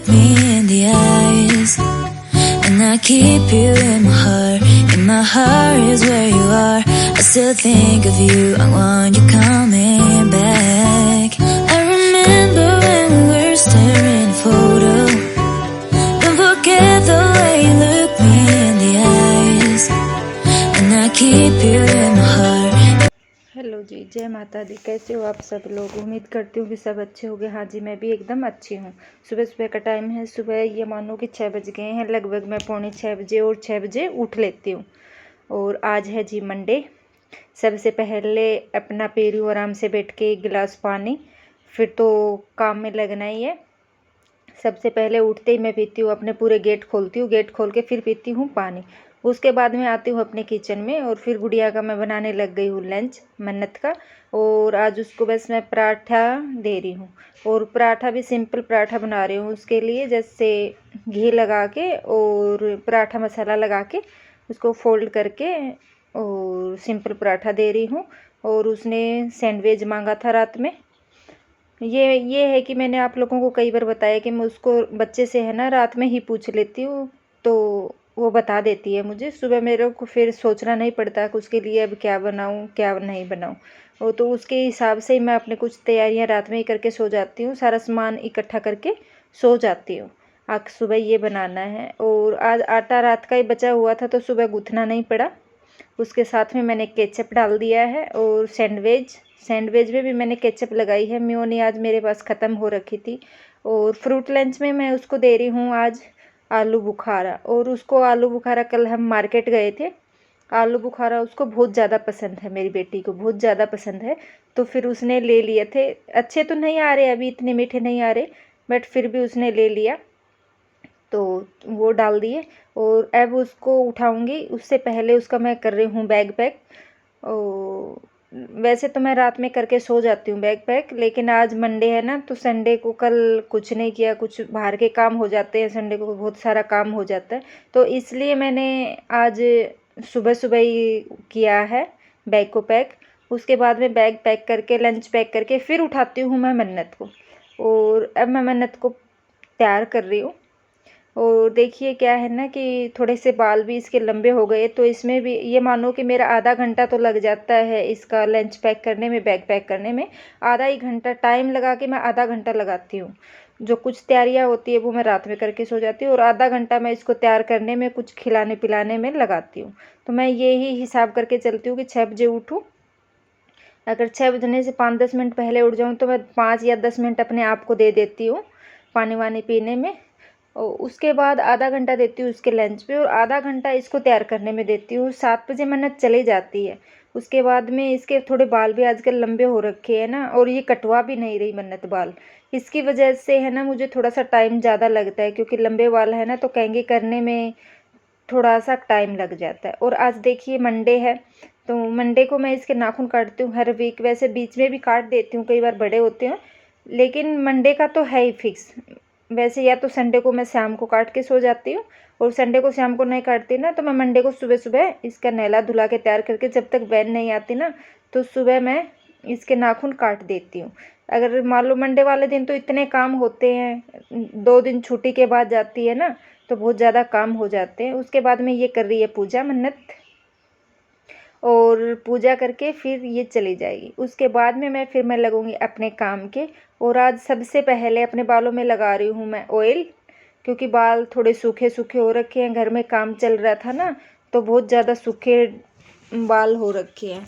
look me in the eyes, and I keep you in my heart. In my heart is where you are. I still think of you. I want you coming back. I remember when we were staring at a photo. Don't forget the way you look me in the eyes, and I keep you in my heart. Hello जी, जय माता दी। कैसे हो आप सब लोग? उम्मीद करती हूँ कि सब अच्छे होंगे। हाँ जी, मैं भी एकदम अच्छी हूँ। सुबह सुबह का टाइम है। सुबह ये मानो कि 6 बज गए हैं लगभग। मैं पौने 6 बजे और 6 बजे उठ लेती हूँ। और आज है जी मंडे। सबसे पहले अपना पी रही हूँ आराम से बैठ के 1 गिलास पानी। फिर तो काम में लगना ही है। सबसे पहले उठते ही मैं पीती हूँ, अपने पूरे गेट खोलती हूँ। गेट खोल के फिर पीती हूँ पानी। उसके बाद में आती हूँ अपने किचन में और फिर गुड़िया का मैं बनाने लग गई हूँ लंच, मन्नत का। और आज उसको बस मैं पराठा दे रही हूँ। और पराठा भी सिंपल पराठा बना रही हूँ उसके लिए, जैसे घी लगा के और पराठा मसाला लगा के उसको फोल्ड करके और सिंपल पराठा दे रही हूँ। और उसने सैंडविच मांगा था रात में। ये है कि मैंने आप लोगों को कई बार बताया कि मैं उसको बच्चे से है ना रात में ही पूछ लेती हूँ, तो वो बता देती है मुझे। सुबह मेरे को फिर सोचना नहीं पड़ता कि उसके लिए अब क्या बनाऊँ क्या नहीं बनाऊँ। वो तो उसके हिसाब से ही मैं अपने कुछ तैयारियाँ रात में ही करके सो जाती हूँ। सारा सामान इकट्ठा करके सो जाती हूँ। आज सुबह ये बनाना है। और आज आटा रात का ही बचा हुआ था तो सुबह गूँथना नहीं पड़ा। उसके साथ में मैंने केचप डाल दिया है। और सैंडविच में भी मैंने केचप लगाई है। मेयोनी आज मेरे पास ख़त्म हो रखी थी। और फ्रूट लंच में मैं उसको दे रही हूँ आज आलू बुखारा। और उसको आलू बुखारा, कल हम मार्केट गए थे, आलू बुखारा उसको बहुत ज़्यादा पसंद है, मेरी बेटी को बहुत ज़्यादा पसंद है। तो फिर उसने ले लिए थे। अच्छे तो नहीं आ रहे अभी, इतने मीठे नहीं आ रहे, बट फिर भी उसने ले लिया तो वो डाल दिए। और अब उसको उठाऊंगी, उससे पहले उसका मैं कर रही हूँ बैग पैक। वैसे तो मैं रात में करके सो जाती हूँ बैग पैक, लेकिन आज मंडे है ना, तो संडे को कल कुछ नहीं किया। कुछ बाहर के काम हो जाते हैं, संडे को बहुत सारा काम हो जाता है, तो इसलिए मैंने आज सुबह सुबह ही किया है बैग को पैक। उसके बाद में बैग पैक करके लंच पैक करके फिर उठाती हूँ मैं मन्नत को। और अब मैं मन्नत को तैयार कर रही हूँ। और देखिए क्या है ना कि थोड़े से बाल भी इसके लंबे हो गए, तो इसमें भी ये मानो कि मेरा आधा घंटा तो लग जाता है इसका लंच पैक करने में, बैग पैक करने में। आधा ही घंटा टाइम लगा के मैं आधा घंटा लगाती हूँ। जो कुछ तैयारियाँ होती है वो मैं रात में करके सो जाती हूँ, और आधा घंटा मैं इसको तैयार करने में, कुछ खिलाने पिलाने में लगाती हूँ। तो मैं यही हिसाब करके चलती हूँ कि 6 बजे उठूँ। अगर 6 बजने से 5-10 मिनट पहले उठ जाऊँ तो मैं 5 या 10 मिनट अपने आप को दे देती हूँ पानी वानी पीने में। और उसके बाद आधा घंटा देती हूँ उसके लंच पे, और आधा घंटा इसको तैयार करने में देती हूँ। 7 बजे मन्नत चली जाती है। उसके बाद में इसके थोड़े बाल भी आजकल लंबे हो रखे हैं ना, और ये कटवा भी नहीं रही मन्नत बाल। इसकी वजह से है ना मुझे थोड़ा सा टाइम ज़्यादा लगता है, क्योंकि लंबे बाल है ना तो कंघी करने में थोड़ा सा टाइम लग जाता है। और आज देखिए मंडे है, तो मंडे को मैं इसके नाखून काटती हूँ हर वीक। वैसे बीच में भी काट देती हूँ, कई बार बड़े होते हैं, लेकिन मंडे का तो है ही फिक्स। वैसे या तो संडे को मैं शाम को काट के सो जाती हूँ, और संडे को शाम को नहीं काटती ना तो मैं मंडे को सुबह सुबह इसका नहला धुला के तैयार करके, जब तक वैन नहीं आती ना तो सुबह मैं इसके नाखून काट देती हूँ। अगर मान लो मंडे वाले दिन तो इतने काम होते हैं, 2 दिन छुट्टी के बाद जाती है ना तो बहुत ज़्यादा काम हो जाते हैं। उसके बाद में ये कर रही है पूजा मन्नत, और पूजा करके फिर ये चली जाएगी। उसके बाद में मैं लगूंगी अपने काम के। और आज सबसे पहले अपने बालों में लगा रही हूँ मैं ऑयल, क्योंकि बाल थोड़े सूखे सूखे हो रखे हैं। घर में काम चल रहा था ना तो बहुत ज़्यादा सूखे बाल हो रखे हैं।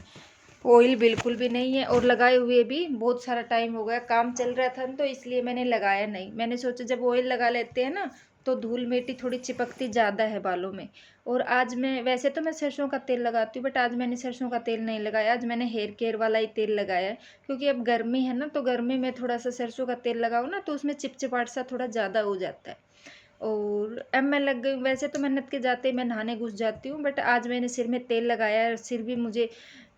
ऑयल बिल्कुल भी नहीं है, और लगाए हुए भी बहुत सारा टाइम हो गया, काम चल रहा था तो इसलिए मैंने लगाया नहीं। मैंने सोचा जब ऑयल लगा लेते हैं ना तो धूल मिट्टी थोड़ी चिपकती ज़्यादा है बालों में। और आज मैं, वैसे तो मैं सरसों का तेल लगाती हूँ, बट आज मैंने सरसों का तेल नहीं लगाया। आज मैंने हेयर केयर वाला ही तेल लगाया है, क्योंकि अब गर्मी है ना तो गर्मी में थोड़ा सा सरसों का तेल लगाओ ना तो उसमें चिपचिपाहट सा थोड़ा ज़्यादा हो जाता है। और अब मैं लग गई, वैसे तो मन्नत के जाते ही मैं नहाने घुस जाती हूँ, बट आज मैंने सिर में तेल लगाया है, सिर भी मुझे,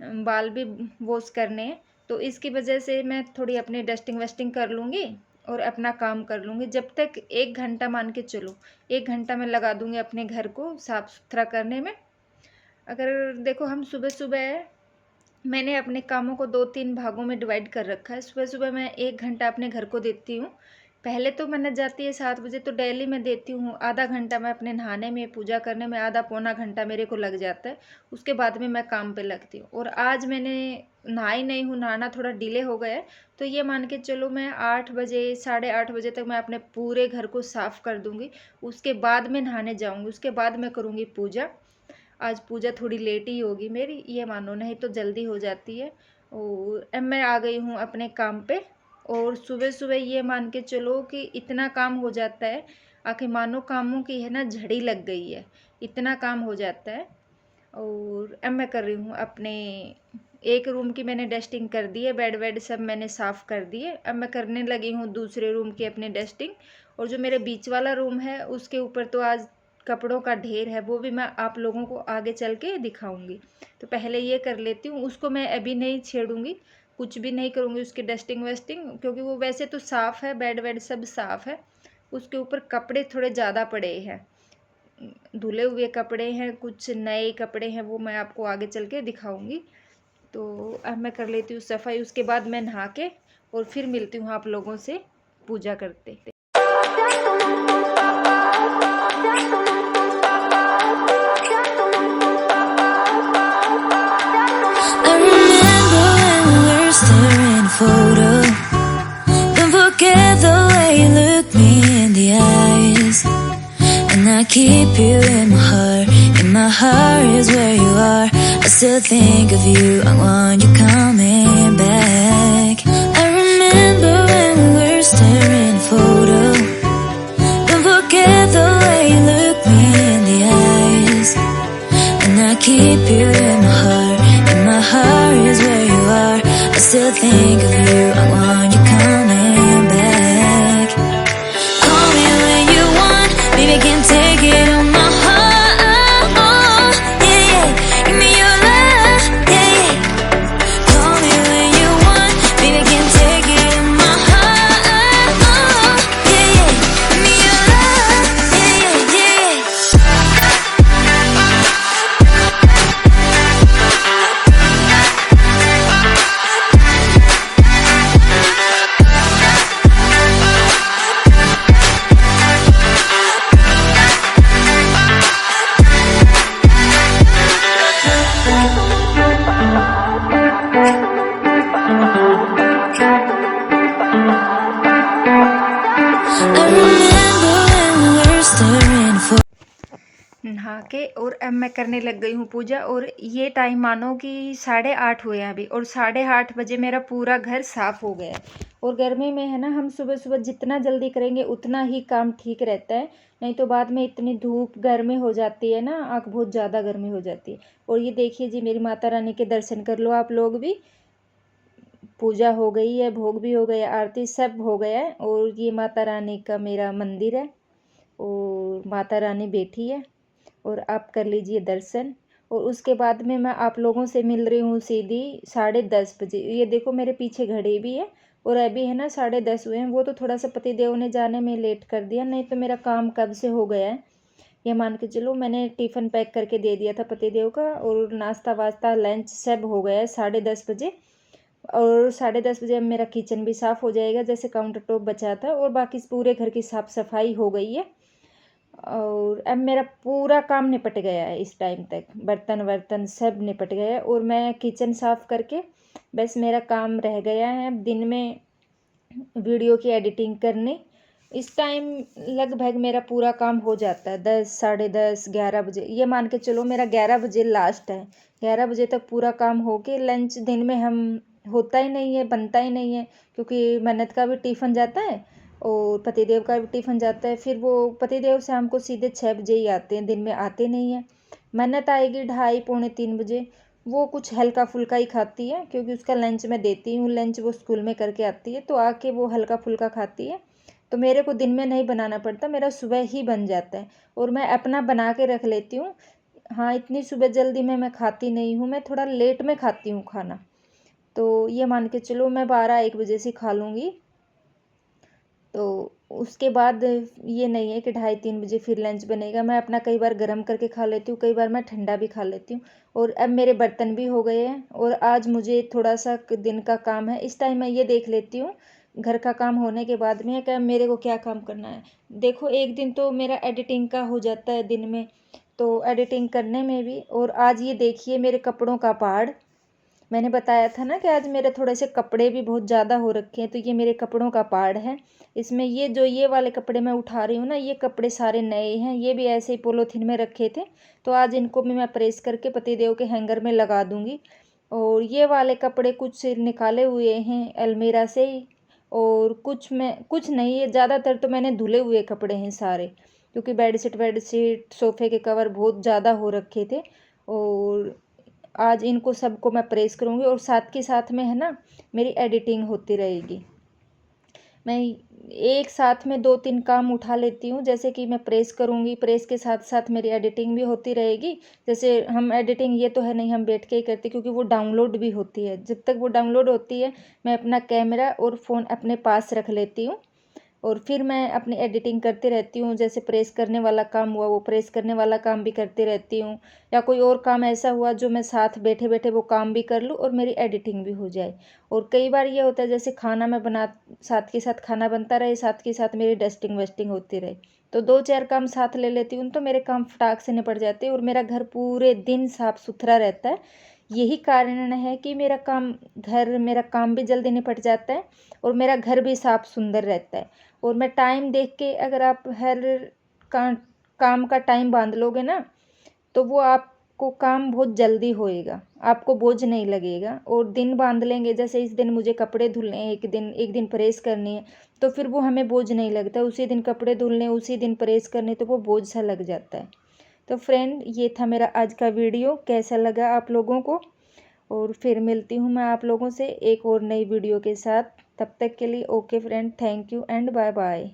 बाल भी वॉश करने हैं, तो इसकी वजह से मैं थोड़ी अपनी डस्टिंग वस्टिंग कर लूँगी और अपना काम कर लूँगी। जब तक 1 घंटा मान के चलो, 1 घंटा मैं लगा दूँगी अपने घर को साफ़ सुथरा करने में। अगर देखो हम सुबह सुबह, मैंने अपने कामों को 2-3 भागों में डिवाइड कर रखा है। सुबह सुबह मैं 1 घंटा अपने घर को देती हूँ पहले तो मन्नत जाती है 7 बजे, तो डेली मैं देती हूँ। आधा घंटा मैं अपने नहाने में, पूजा करने में आधा पौना घंटा मेरे को लग जाता है। उसके बाद में मैं काम पे लगती हूँ। और आज मैंने नहाई नहीं हूँ, नहाना थोड़ा डिले हो गया है। तो ये मान के चलो मैं 8 बजे, 8:30 बजे तक मैं अपने पूरे घर को साफ़ कर दूँगी। उसके बाद मैं नहाने जाऊँगी, उसके बाद मैं करूँगी पूजा। आज पूजा थोड़ी लेट ही होगी मेरी, ये मानो, नहीं तो जल्दी हो जाती है। और अब मैं आ गई हूँ अपने काम पे। और सुबह सुबह ये मान के चलो कि इतना काम हो जाता है, आखिर मानो कामों की है ना झड़ी लग गई है, इतना काम हो जाता है। और अब मैं कर रही हूँ अपने एक रूम की, मैंने डस्टिंग कर दी है, बेड वेड सब मैंने साफ़ कर दिए। अब मैं करने लगी हूँ दूसरे रूम की अपनी डस्टिंग। और जो मेरे बीच वाला रूम है उसके ऊपर तो आज कपड़ों का ढेर है, वो भी मैं आप लोगों को आगे चल के दिखाऊंगी। तो पहले ये कर लेती हूँ, उसको मैं अभी नहीं छेड़ूंगी, कुछ भी नहीं करूँगी उसकी डस्टिंग वस्टिंग, क्योंकि वो वैसे तो साफ़ है, बेड वेड सब साफ़ है। उसके ऊपर कपड़े थोड़े ज़्यादा पड़े हैं, धुले हुए कपड़े हैं, कुछ नए कपड़े हैं, वो मैं आपको आगे चल के दिखाऊंगी। तो अब मैं कर लेती हूँ सफाई, उसके बाद मैं नहा के और फिर मिलती हूँ आप लोगों से पूजा करते। I remember when we were staring a photo. Don't forget the way you look me in the eyes. And I keep you in my heart. In my heart is where you are. I still think of you. I want you coming back. I remember when we were staring a photo. Don't forget the way you look me in the eyes. And I keep you in my heart. In my heart is where you are. I still think of you. I want you coming back. Call me when you want, baby, I can take it on my heart. Yeah, yeah. Give me your love, yeah, yeah. Call me when you want, baby, I can take it on my heart. Yeah, yeah. Give me your love, yeah, yeah, yeah. I remember when we were staring for. नहा के और अब मैं करने लग गई हूँ पूजा। और ये टाइम मानो कि 8:30 हुए हैं अभी, और 8:30 बजे मेरा पूरा घर साफ़ हो गया है। और गर्मी में है ना, हम सुबह सुबह जितना जल्दी करेंगे उतना ही काम ठीक रहता है, नहीं तो बाद में इतनी धूप गर्मी हो जाती है ना, आँख बहुत ज़्यादा गर्मी हो जाती है। और ये देखिए जी, मेरी माता रानी के दर्शन कर लो आप लोग भी। पूजा हो गई है, भोग भी हो गया, आरती सब हो गया है। और ये माता रानी का मेरा मंदिर है, और माता रानी बैठी है, और आप कर लीजिए दर्शन। और उसके बाद में मैं आप लोगों से मिल रही हूँ सीधी 10:30 बजे। ये देखो मेरे पीछे घड़ी भी है, और अभी है ना 10:30 हुए हैं। वो तो थोड़ा सा पतिदेव ने जाने में लेट कर दिया, नहीं तो मेरा काम कब से हो गया है। ये मान के चलो, मैंने टिफ़िन पैक करके दे दिया था पतिदेव का, और नाश्ता वास्ता लंच सब हो गया है 10:30 बजे। और 10:30 बजे अब मेरा किचन भी साफ़ हो जाएगा, जैसे काउंटर टॉप बचा था, और बाकी पूरे घर की साफ़ सफाई हो गई है। और अब मेरा पूरा काम निपट गया है इस टाइम तक, बर्तन वर्तन सब निपट गया है। और मैं किचन साफ़ करके बस मेरा काम रह गया है अब दिन में वीडियो की एडिटिंग करनी। इस टाइम लगभग मेरा पूरा काम हो जाता है 10, 10:30, 11 बजे। ये मान के चलो मेरा 11 बजे लास्ट है, 11 बजे तक पूरा काम हो के लंच दिन में हम होता ही नहीं है, बनता ही नहीं है, क्योंकि मन्नत का भी टिफ़िन जाता है और पतिदेव का भी टिफ़िन जाता है। फिर वो पतिदेव शाम को सीधे 6 बजे ही आते हैं, दिन में आते नहीं हैं। मन्नत आएगी 2:30 पौने 3 बजे। वो कुछ हल्का फुल्का ही खाती है, क्योंकि उसका लंच मैं देती हूँ, लंच वो स्कूल में करके आती है, तो आके वो हल्का फुल्का खाती है। तो मेरे को दिन में नहीं बनाना पड़ता, मेरा सुबह ही बन जाता है, और मैं अपना बना के रख लेती हूँ। हाँ, इतनी सुबह जल्दी में मैं खाती नहीं हूँ, मैं थोड़ा लेट में खाती हूँ खाना। तो ये मान के चलो मैं 12-1 बजे से खा लूँगी। तो उसके बाद ये नहीं है कि 2:30-3 बजे फिर लंच बनेगा। मैं अपना कई बार गर्म करके खा लेती हूँ, कई बार मैं ठंडा भी खा लेती हूँ। और अब मेरे बर्तन भी हो गए हैं, और आज मुझे थोड़ा सा दिन का काम है। इस टाइम मैं ये देख लेती हूँ, घर का काम होने के बाद में क्या मेरे को क्या काम करना है। देखो एक दिन तो मेरा एडिटिंग का हो जाता है दिन में, तो एडिटिंग करने में भी। और आज ये देखिए मेरे कपड़ों का पहाड़, मैंने बताया था ना कि आज मेरे थोड़े से कपड़े भी बहुत ज़्यादा हो रखे हैं, तो ये मेरे कपड़ों का पहाड़ है। इसमें ये वाले कपड़े मैं उठा रही हूँ ना, ये कपड़े सारे नए हैं, ये भी ऐसे ही पॉलीथीन में रखे थे। तो आज इनको भी मैं प्रेस करके पतिदेव के हैंगर में लगा दूँगी। और ये वाले कपड़े कुछ निकाले हुए हैं अलमीरा से ही, और कुछ नहीं, ये ज़्यादातर तो मैंने धुले हुए कपड़े हैं सारे, क्योंकि बेडशीट सोफ़े के कवर बहुत ज़्यादा हो रखे थे। और आज इनको सबको मैं प्रेस करूँगी, और साथ के साथ में है ना मेरी एडिटिंग होती रहेगी। मैं एक साथ में 2-3 काम उठा लेती हूँ, जैसे कि मैं प्रेस करूँगी, प्रेस के साथ साथ मेरी एडिटिंग भी होती रहेगी। जैसे हम एडिटिंग ये तो है नहीं हम बैठ के ही करते, क्योंकि वो डाउनलोड भी होती है। जब तक वो डाउनलोड होती है मैं अपना कैमरा और फ़ोन अपने पास रख लेती हूँ, और फिर मैं अपनी एडिटिंग करती रहती हूँ। जैसे प्रेस करने वाला काम हुआ, वो प्रेस करने वाला काम भी करती रहती हूँ, या कोई और काम ऐसा हुआ जो मैं साथ बैठे बैठे वो काम भी कर लूँ और मेरी एडिटिंग भी हो जाए। और कई बार ये होता है जैसे खाना मैं बना, साथ के साथ खाना बनता रहे, साथ के साथ मेरी डस्टिंग वस्टिंग होती रहे, तो 2-4 काम साथ ले लेती हूँ, तो मेरे काम फटाक से निपट जाते हैं और मेरा घर पूरे दिन साफ़ सुथरा रहता है। यही कारण है कि मेरा काम भी जल्दी निपट जाता है और मेरा घर भी साफ़ सुंदर रहता है। और मैं टाइम देख के, अगर आप हर का काम का टाइम बांध लोगे ना, तो वो आपको काम बहुत जल्दी होएगा, आपको बोझ नहीं लगेगा। और दिन बांध लेंगे, जैसे इस दिन मुझे कपड़े धुलने हैं, एक दिन प्रेस करनी है, तो फिर वो हमें बोझ नहीं लगता। उसी दिन कपड़े धुलने, उसी दिन प्रेस करने, तो वो बोझ सा लग जाता है। तो फ्रेंड, ये था मेरा आज का वीडियो, कैसा लगा आप लोगों को। और फिर मिलती हूँ मैं आप लोगों से एक और नई वीडियो के साथ। तब तक के लिए okay friend, thank you and bye bye.